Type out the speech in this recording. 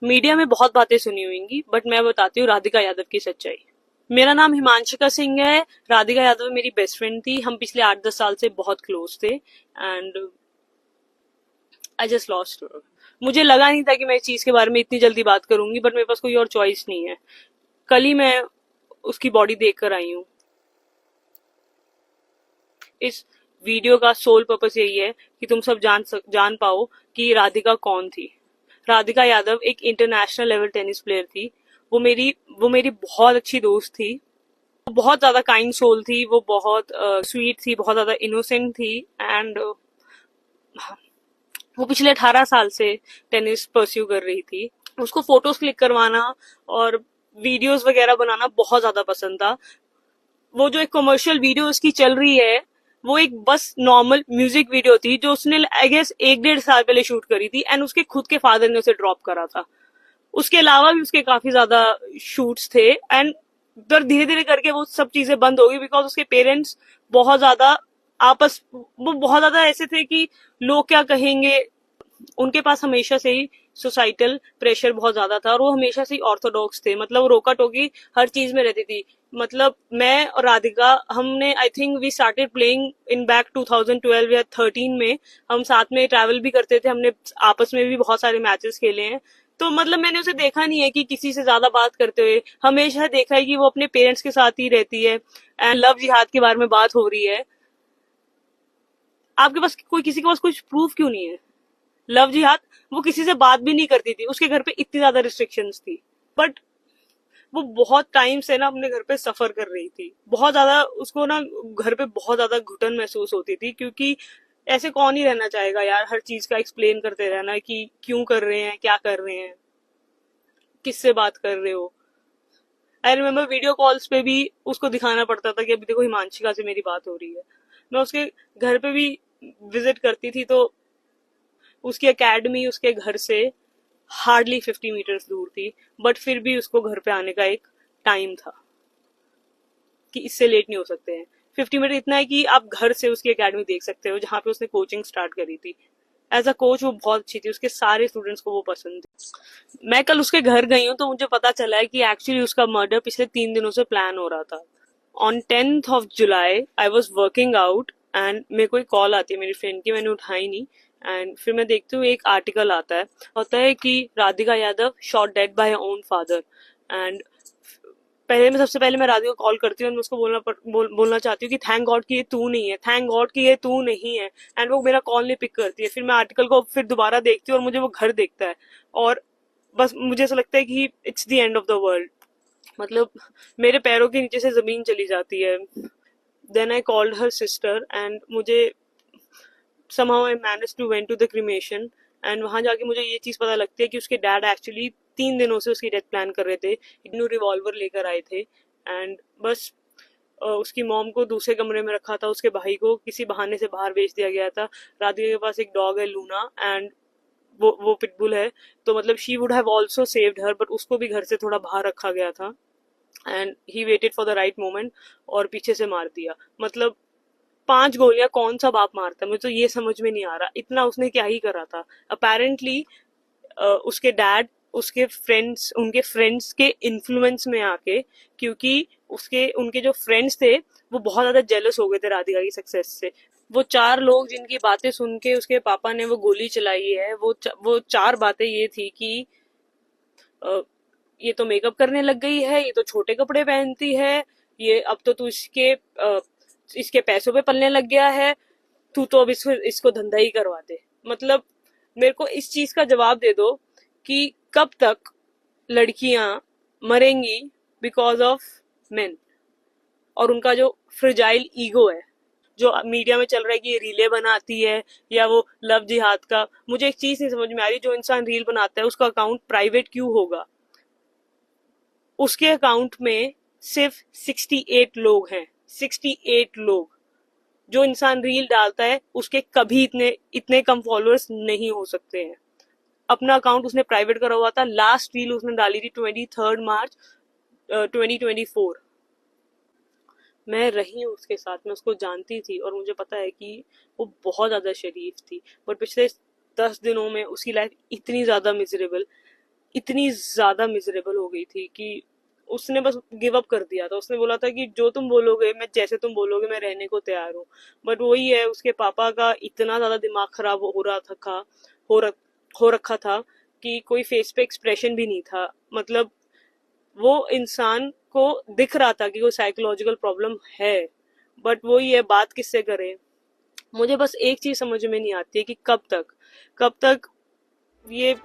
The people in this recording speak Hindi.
मीडिया में बहुत बातें सुनी होंगी बट मैं बताती हूँ राधिका यादव की सच्चाई। मेरा नाम हिमांशिका सिंह है। राधिका यादव मेरी बेस्ट फ्रेंड थी। हम पिछले 8-10 साल से बहुत क्लोज थे and I just lost her. मुझे लगा नहीं था कि मैं इस चीज के बारे में इतनी जल्दी बात करूंगी बट मेरे पास कोई और चॉइस नहीं है। कल ही मैं उसकी बॉडी देख कर आई हूँ। इस वीडियो का सोल पर्पस यही है कि तुम सब जान पाओ कि राधिका कौन थी। राधिका यादव एक इंटरनेशनल लेवल टेनिस प्लेयर थी। वो मेरी वो मेरी बहुत अच्छी दोस्त थी। वो बहुत ज्यादा काइंड सोल थी। वो बहुत स्वीट थी, बहुत ज्यादा इनोसेंट थी एंड वो पिछले 18 साल से टेनिस परस्यू कर रही थी। उसको फोटोज क्लिक करवाना और वीडियोस वगैरह बनाना बहुत ज्यादा पसंद था। वो जो एक कमर्शियल वीडियो उसकी चल रही है वो एक बस नॉर्मल म्यूजिक वीडियो थी जो उसने आई गेस 1-1.5 साल पहले शूट करी थी एंड उसके खुद के फादर ने उसे ड्रॉप करा था। उसके अलावा भी उसके काफी ज्यादा शूट्स थे एंड पर धीरे धीरे करके वो सब चीजें बंद हो गई बिकॉज उसके पेरेंट्स बहुत ज्यादा वो बहुत ज्यादा ऐसे थे कि लोग क्या कहेंगे। उनके पास हमेशा से ही सोसाइटल प्रेशर बहुत ज्यादा था और वो हमेशा से ही ऑर्थोडॉक्स थे। मतलब वो रोका टोकी हर चीज में रहती थी। मतलब मैं और राधिका हमने I think we started playing in back 2012 या 13 में। हम साथ में ट्रैवल भी करते थे। हमने आपस में भी बहुत सारे मैचेस खेले हैं। तो मतलब मैंने उसे देखा नहीं है कि किसी से ज्यादा बात करते हुए। हमेशा देखा है कि वो अपने पेरेंट्स के साथ ही रहती है एंड लव जिहाद के बारे में बात हो रही है। आपके पास कोई किसी के पास कुछ प्रूफ क्यों नहीं है? लव जिहाद वो किसी से बात भी नहीं करती थी। उसके घर पे इतनी ज्यादा रिस्ट्रिक्शंस थी बट वो बहुत टाइम से ना अपने घर पे सफर कर रही थी। बहुत ज्यादा उसको ना घर पे बहुत ज्यादा घुटन महसूस होती थी क्योंकि ऐसे कौन ही रहना चाहेगा यार, हर चीज का एक्सप्लेन करते रहना कि क्यों कर रहे हैं, क्या कर रहे हैं, किससे बात कर रहे हो। आई रिमेम्बर वीडियो कॉल्स पे भी उसको दिखाना पड़ता था कि अभी देखो हिमांशिका से मेरी बात हो रही है। मैं उसके घर पे भी विजिट करती थी तो उसकी एकेडमी उसके घर से हार्डली 50 मीटर्स दूर थी बट फिर भी उसको घर पे आने का एक टाइम था कि इससे लेट नहीं हो सकते हैं। 50 मीटर इतना है कि आप घर से उसकी एकेडमी देख सकते हो जहाँ पे उसने कोचिंग स्टार्ट करी थी। एज अ कोच वो बहुत अच्छी थी। उसके सारे स्टूडेंट्स को वो पसंद थी। मैं कल उसके घर गई हूँ तो मुझे पता चला है कि एक्चुअली उसका मर्डर पिछले 3 दिनों से प्लान हो रहा था। On 10th of July I was working out and मेरे को एक कॉल आती है मेरी फ्रेंड की। मैंने उठाई नहीं एंड फिर मैं देखती हूँ एक आर्टिकल आता है। होता है कि Radhika Yadav shot dead by her own father and सबसे पहले मैं राधिका को कॉल करती हूँ और उसको बोलना चाहती हूँ कि थैंक गॉड कि ये तू नहीं है, थैंक गॉड कि ये तू नहीं है। एंड वो मेरा कॉल नहीं पिक करती है। फिर मैं आर्टिकल को फिर दोबारा देखती हूँ और मुझे वो घर देखता है और बस मुझे ऐसा लगता है कि it's the end of the world. मतलब मेरे पैरों के नीचे से जमीन चली जाती है। Then I called her sister and मुझे somehow I managed to went to the cremation and वहां जाके मुझे ये चीज पता लगती है कि उसके डैड एक्चुअली 3 दिनों से उसकी डेथ प्लान कर रहे थे। इग्नू रिवॉल्वर लेकर आए थे एंड बस उसकी मॉम को दूसरे कमरे में रखा था। उसके भाई को किसी बहाने से बाहर भेज दिया गया था। राधिका के पास एक डॉग है लूना एंड वो पिटबुल है। तो मतलब she would have also saved her but उसको भी घर से थोड़ा बाहर रखा गया था and he waited for the right moment और पीछे से मार दिया। मतलब 5 गोलियां कौन सा बाप मारता है? मुझे तो ये समझ में नहीं आ रहा इतना उसने क्या ही करा था। अपेरेंटली उसके डैड उनके फ्रेंड्स के इन्फ्लुएंस में आके, क्योंकि उसके उनके जो फ्रेंड्स थे वो बहुत ज्यादा जेलस हो गए थे राधिका की सक्सेस से। वो 4 लोग जिनकी बातें सुन के उसके पापा ने वो गोली चलाई है, वो 4 बातें ये थी कि अ, ये तो मेकअप करने लग गई है, ये तो छोटे कपड़े पहनती है, ये अब तो तू इसके पैसों पे पलने लग गया है, तू तो अब इसको धंधा ही करवा दे। मतलब मेरे को इस चीज का जवाब दे दो कि कब तक लड़कियां मरेंगी बिकॉज ऑफ मेन और उनका जो फ्रिजाइल ईगो है जो मीडिया में चल रहा है कि ये रीले बनाती है या वो लव जिहाद का। मुझे एक चीज नहीं समझ में आ रही, जो इंसान रील बनाता है उसका अकाउंट प्राइवेट क्यों होगा? उसके अकाउंट में सिर्फ 68 लोग हैं। 68 लोग। जो इंसान रील डालता है उसके कभी इतने इतने कम फॉलोअर्स नहीं हो सकते हैं। अपना अकाउंट उसने प्राइवेट करा हुआ था। लास्ट रील उसने डाली थी 23 मार्च 2024। मैं रही हूँ उसके साथ, मैं उसको जानती थी और मुझे पता है कि वो बहुत ज्यादा शरीफ थी। बट पिछले 10 दिनों में उसकी लाइफ इतनी ज्यादा मिजरेबल, इतनी ज्यादा मिजरेबल हो गई थी कि उसने बस गिव अप कर दिया था। उसने बोला था कि जो तुम बोलोगे, मैं जैसे तुम बोलोगे मैं रहने को तैयार हूँ। बट वही है, उसके पापा का इतना ज्यादा दिमाग खराब हो रहा था, हो रख, हो रखा था कि कोई फेस पे एक्सप्रेशन भी नहीं था। मतलब वो इंसान को दिख रहा था कि कोई साइकोलॉजिकल प्रॉब्लम है, बट वही है, बात किससे करें। मुझे बस एक चीज समझ में नहीं आती है कि कब तक ये